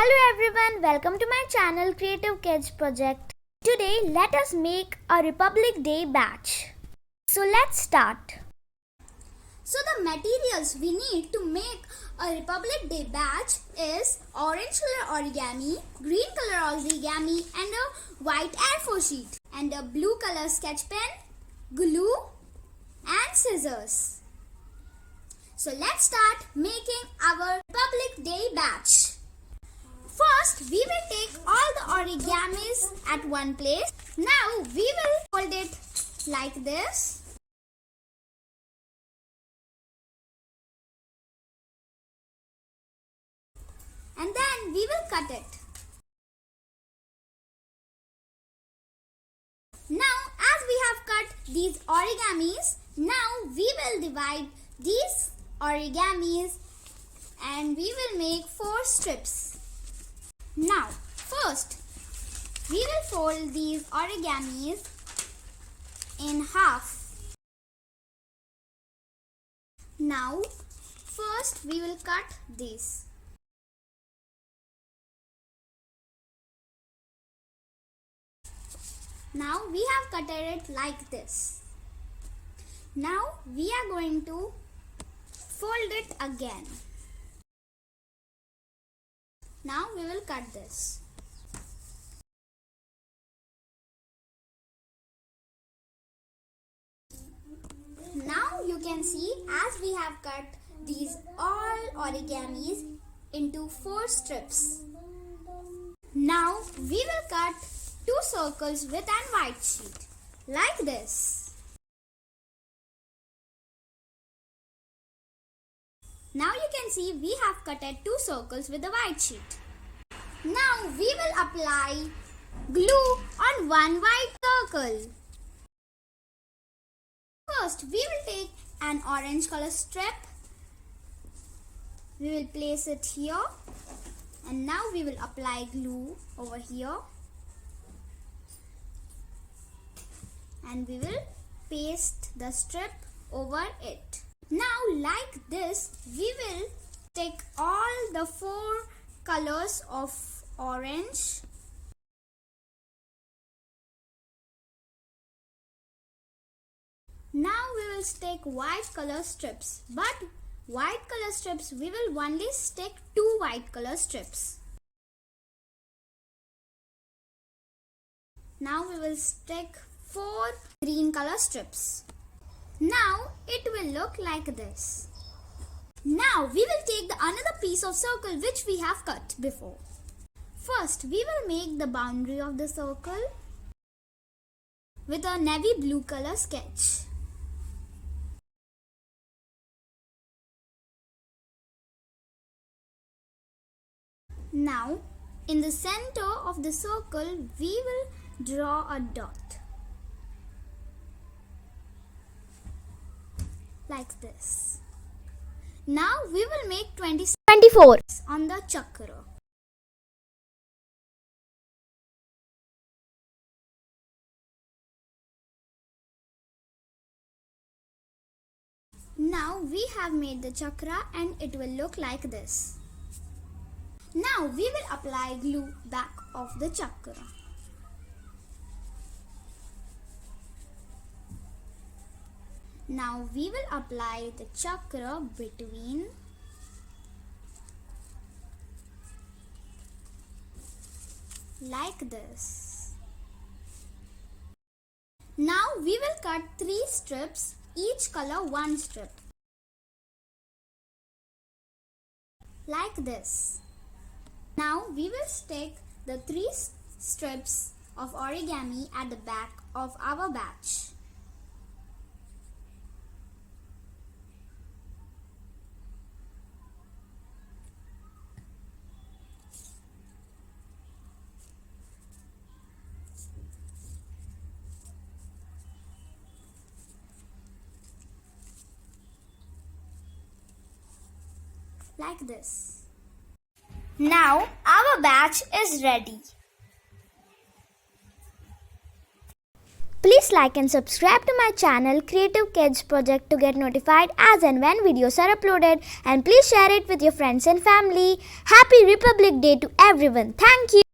Hello everyone, welcome to my channel Creative Kids Project. Today let us make a Republic Day badge. So let's start. So the materials we need to make a Republic Day badge is orange color origami, green color origami and a white A4 sheet and a blue color sketch pen, glue and scissors. So let's start making our Republic Day badge. First, we will take all the origamis at one place. Now, we will fold it like this. And then we will cut it. Now, as we have cut these origamis, now we will divide these origamis and we will make 4 strips. Now, first, we will fold these origamis in half. Now, first we will cut this. Now, we have cut it like this. Now, we are going to fold it again. Now we will cut this. Now you can see as we have cut these all origamis into 4 strips. Now we will cut 2 circles with an white sheet like this. Now you can see we have cut 2 circles with the white sheet. Now we will apply glue on one white circle. First we will take an orange color strip. We will place it here and now we will apply glue over here. And we will paste the strip over it. Now like this, we will take all the 4 colors of orange. Now we will stick white color strips. But white color strips, we will only stick 2 white color strips. Now we will stick 4 green color strips. Now it will look like this. Now we will take another piece of circle which we have cut before. First we will make the boundary of the circle with a navy blue color sketch. Now in the center of the circle we will draw a dot. Like this. Now we will make 24 on the chakra. Now we have made the chakra and it will look like this. Now we will apply glue back of the chakra. Now we will apply the chakra between like this. Now we will cut 3 strips, each color 1 strip. Like this. Now we will stick the 3 strips of origami at the back of our badge. Like this. Now our badge is ready. Please like and subscribe to my channel Creative Kids Project to get notified as and when videos are uploaded, and please share it with your friends and family. Happy Republic Day to everyone. Thank you.